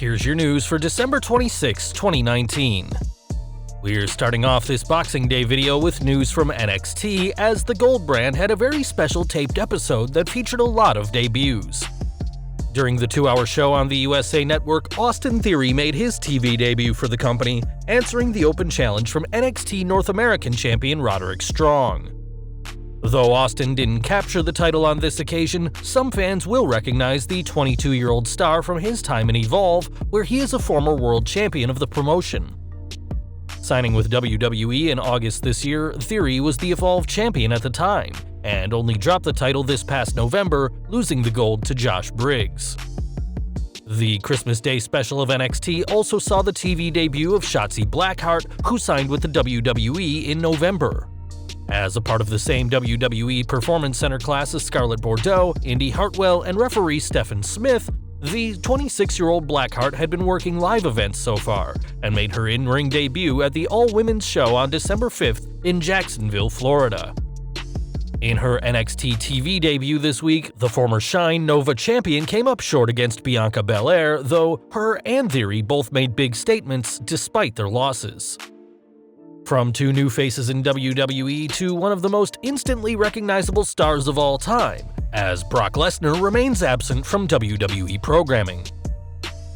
Here's your news for December 26, 2019. We're starting off this Boxing Day video with news from NXT, as the Gold brand had a very special taped episode that featured a lot of debuts. During the 2-hour show on the USA Network, Austin Theory made his TV debut for the company, answering the open challenge from NXT North American champion Roderick Strong. Though Austin didn't capture the title on this occasion, some fans will recognize the 22-year-old star from his time in Evolve, where he is a former world champion of the promotion. Signing with WWE in August this year, Theory was the Evolve champion at the time, and only dropped the title this past November, losing the gold to Josh Briggs. The Christmas Day special of NXT also saw the TV debut of Shotzi Blackheart, who signed with the WWE in November. As a part of the same WWE Performance Center class as Scarlett Bordeaux, Indy Hartwell, and referee Stephen Smith, the 26-year-old Blackheart had been working live events so far, and made her in-ring debut at the all-women's show on December 5th in Jacksonville, Florida. In her NXT TV debut this week, the former Shine Nova champion came up short against Bianca Belair, though her and Theory both made big statements despite their losses. From two new faces in WWE to one of the most instantly recognizable stars of all time, as Brock Lesnar remains absent from WWE programming.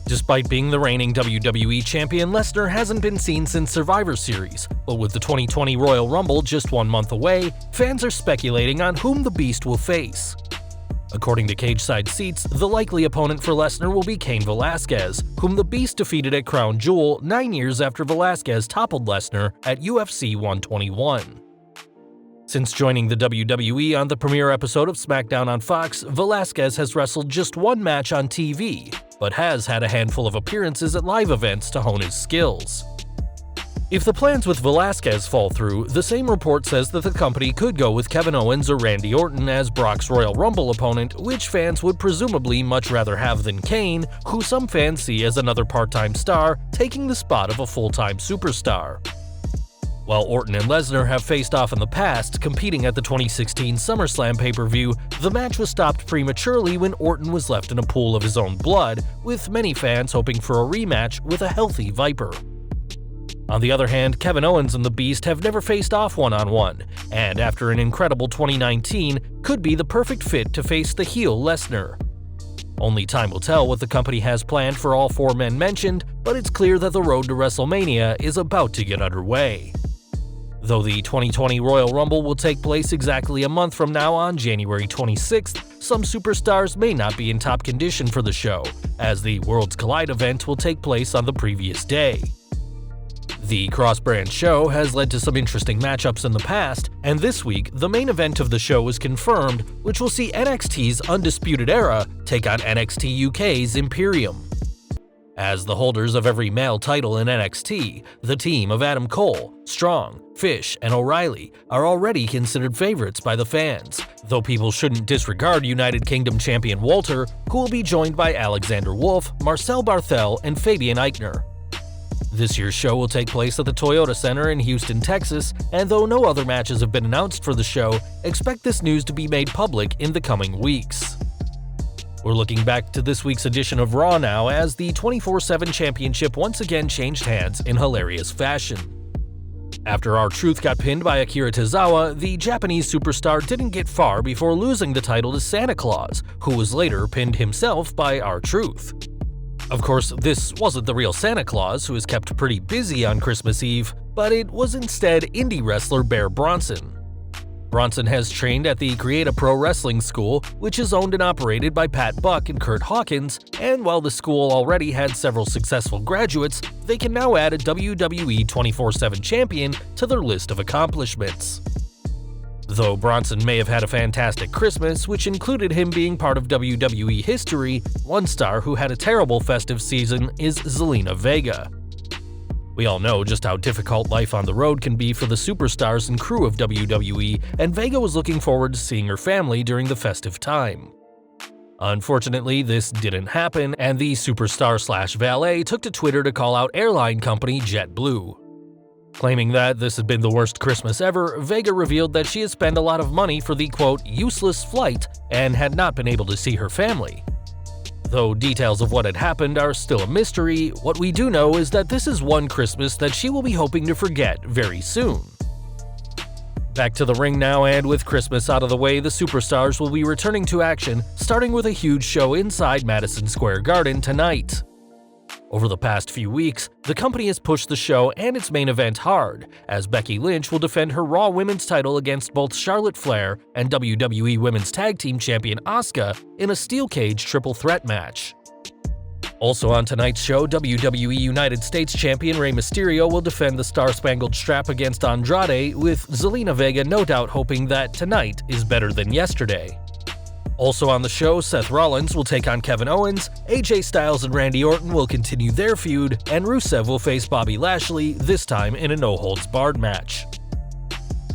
Despite being the reigning WWE champion, Lesnar hasn't been seen since Survivor Series, but with the 2020 Royal Rumble just 1 month away, fans are speculating on whom the Beast will face. According to Cageside Seats, the likely opponent for Lesnar will be Cain Velasquez, whom the Beast defeated at Crown Jewel 9 years after Velasquez toppled Lesnar at UFC 121. Since joining the WWE on the premiere episode of SmackDown on Fox, Velasquez has wrestled just one match on TV, but has had a handful of appearances at live events to hone his skills. If the plans with Velasquez fall through, the same report says that the company could go with Kevin Owens or Randy Orton as Brock's Royal Rumble opponent, which fans would presumably much rather have than Kane, who some fans see as another part-time star taking the spot of a full-time superstar. While Orton and Lesnar have faced off in the past, competing at the 2016 SummerSlam pay-per-view, the match was stopped prematurely when Orton was left in a pool of his own blood, with many fans hoping for a rematch with a healthy Viper. On the other hand, Kevin Owens and the Beast have never faced off one-on-one, and after an incredible 2019, could be the perfect fit to face the heel Lesnar. Only time will tell what the company has planned for all four men mentioned, but it's clear that the road to WrestleMania is about to get underway. Though the 2020 Royal Rumble will take place exactly a month from now on January 26th, some superstars may not be in top condition for the show, as the Worlds Collide event will take place on the previous day. The cross-brand show has led to some interesting matchups in the past, and this week, the main event of the show is confirmed, which will see NXT's Undisputed Era take on NXT UK's Imperium. As the holders of every male title in NXT, the team of Adam Cole, Strong, Fish, and O'Reilly are already considered favorites by the fans, though people shouldn't disregard United Kingdom champion Walter, who will be joined by Alexander Wolf, Marcel Barthel, and Fabian Eichner. This year's show will take place at the Toyota Center in Houston, Texas, and though no other matches have been announced for the show, expect this news to be made public in the coming weeks. We're looking back to this week's edition of Raw now, as the 24/7 championship once again changed hands in hilarious fashion. After R-Truth got pinned by Akira Tozawa, the Japanese superstar didn't get far before losing the title to Santa Claus, who was later pinned himself by R-Truth. Of course, this wasn't the real Santa Claus, who is kept pretty busy on Christmas Eve, but it was instead indie wrestler Bear Bronson. Bronson has trained at the Create a Pro Wrestling School, which is owned and operated by Pat Buck and Kurt Hawkins, and while the school already had several successful graduates, they can now add a WWE 24/7 champion to their list of accomplishments. Though Bronson may have had a fantastic Christmas, which included him being part of WWE history, one star who had a terrible festive season is Zelina Vega. We all know just how difficult life on the road can be for the superstars and crew of WWE, and Vega was looking forward to seeing her family during the festive time. Unfortunately, this didn't happen, and the superstar/valet took to Twitter to call out airline company JetBlue. Claiming that this had been the worst Christmas ever, Vega revealed that she had spent a lot of money for the quote, useless flight and had not been able to see her family. Though details of what had happened are still a mystery, what we do know is that this is one Christmas that she will be hoping to forget very soon. Back to the ring now, and with Christmas out of the way, the superstars will be returning to action, starting with a huge show inside Madison Square Garden tonight. Over the past few weeks, the company has pushed the show and its main event hard, as Becky Lynch will defend her Raw Women's title against both Charlotte Flair and WWE Women's Tag Team Champion Asuka in a steel cage triple threat match. Also on tonight's show, WWE United States Champion Rey Mysterio will defend the Star-Spangled Strap against Andrade, with Zelina Vega no doubt hoping that tonight is better than yesterday. Also on the show, Seth Rollins will take on Kevin Owens, AJ Styles and Randy Orton will continue their feud, and Rusev will face Bobby Lashley, this time in a no-holds-barred match.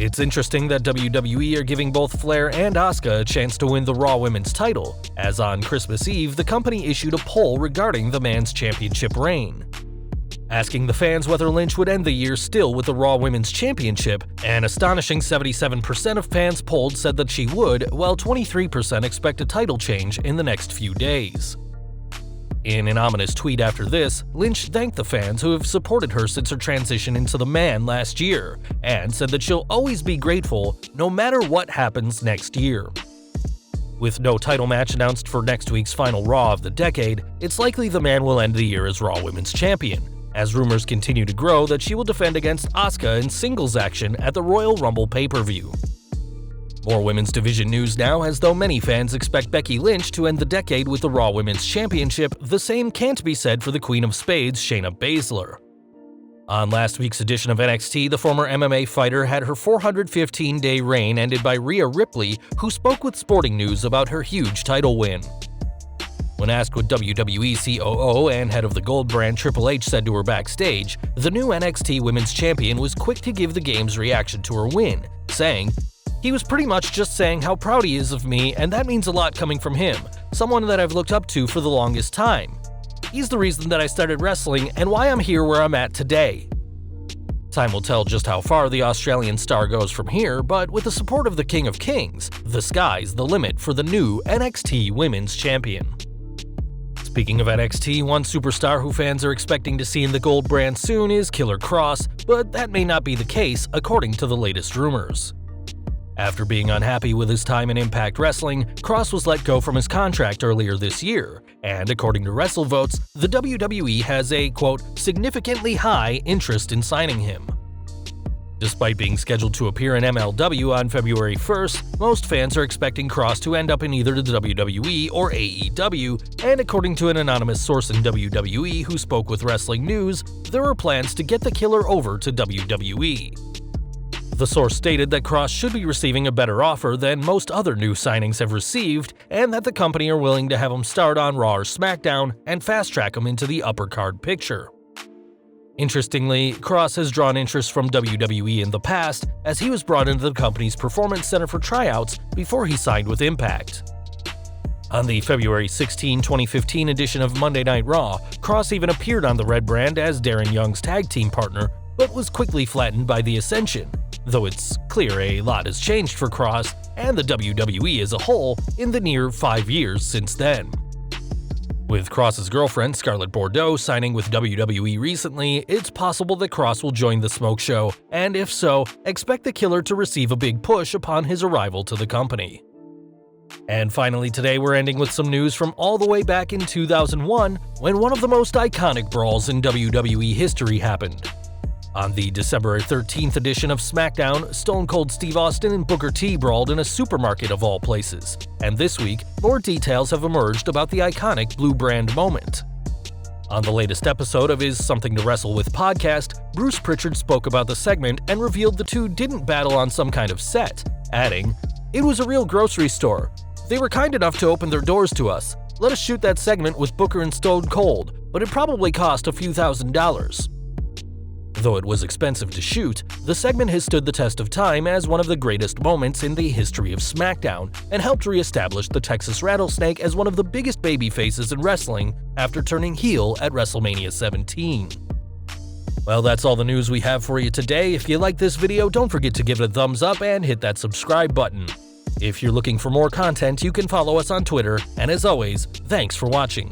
It's interesting that WWE are giving both Flair and Asuka a chance to win the Raw Women's title, as on Christmas Eve the company issued a poll regarding the Men's Championship reign. Asking the fans whether Lynch would end the year still with the Raw Women's Championship, an astonishing 77% of fans polled said that she would, while 23% expect a title change in the next few days. In an ominous tweet after this, Lynch thanked the fans who have supported her since her transition into the man last year, and said that she'll always be grateful no matter what happens next year. With no title match announced for next week's final Raw of the decade, it's likely the man will end the year as Raw Women's Champion, as rumors continue to grow that she will defend against Asuka in singles action at the Royal Rumble pay-per-view. More women's division news now, as though many fans expect Becky Lynch to end the decade with the Raw Women's Championship, the same can't be said for the Queen of Spades, Shayna Baszler. On last week's edition of NXT, the former MMA fighter had her 415-day reign ended by Rhea Ripley, who spoke with Sporting News about her huge title win. When asked what WWE COO and head of the Gold brand Triple H said to her backstage, the new NXT Women's Champion was quick to give the game's reaction to her win, saying, "He was pretty much just saying how proud he is of me, and that means a lot coming from him, someone that I've looked up to for the longest time. He's the reason that I started wrestling and why I'm here where I'm at today." Time will tell just how far the Australian star goes from here, but with the support of the King of Kings, the sky's the limit for the new NXT Women's Champion. Speaking of NXT, one superstar who fans are expecting to see in the Gold brand soon is Killer Kross, but that may not be the case according to the latest rumors. After being unhappy with his time in Impact Wrestling, Kross was let go from his contract earlier this year, and according to WrestleVotes, the WWE has a, quote, significantly high interest in signing him. Despite being scheduled to appear in MLW on February 1st, most fans are expecting Kross to end up in either the WWE or AEW, and according to an anonymous source in WWE who spoke with Wrestling News, there are plans to get the Killer over to WWE. The source stated that Kross should be receiving a better offer than most other new signings have received, and that the company are willing to have him start on Raw or SmackDown and fast-track him into the upper card picture. Interestingly, Kross has drawn interest from WWE in the past, as he was brought into the company's Performance Center for tryouts before he signed with Impact. On the February 16, 2015 edition of Monday Night Raw, Kross even appeared on the Red brand as Darren Young's tag team partner, but was quickly flattened by the Ascension, though it's clear a lot has changed for Kross and the WWE as a whole in the near 5 years since then. With Kross's girlfriend, Scarlett Bordeaux, signing with WWE recently, it's possible that Kross will join the Smoke Show, and if so, expect the Killer to receive a big push upon his arrival to the company. And finally today, we're ending with some news from all the way back in 2001, when one of the most iconic brawls in WWE history happened. On the December 13th edition of SmackDown, Stone Cold Steve Austin and Booker T brawled in a supermarket of all places, and this week, more details have emerged about the iconic Blue Brand moment. On the latest episode of his Something to Wrestle With podcast, Bruce Pritchard spoke about the segment and revealed the two didn't battle on some kind of set, adding, "It was a real grocery store. They were kind enough to open their doors to us. Let us shoot that segment with Booker and Stone Cold, but it probably cost a few $1,000s. Though it was expensive to shoot, the segment has stood the test of time as one of the greatest moments in the history of SmackDown and helped re-establish the Texas Rattlesnake as one of the biggest babyfaces in wrestling after turning heel at WrestleMania 17. Well, that's all the news we have for you today. If you like this video, don't forget to give it a thumbs up and hit that subscribe button. If you're looking for more content, you can follow us on Twitter, and as always, thanks for watching.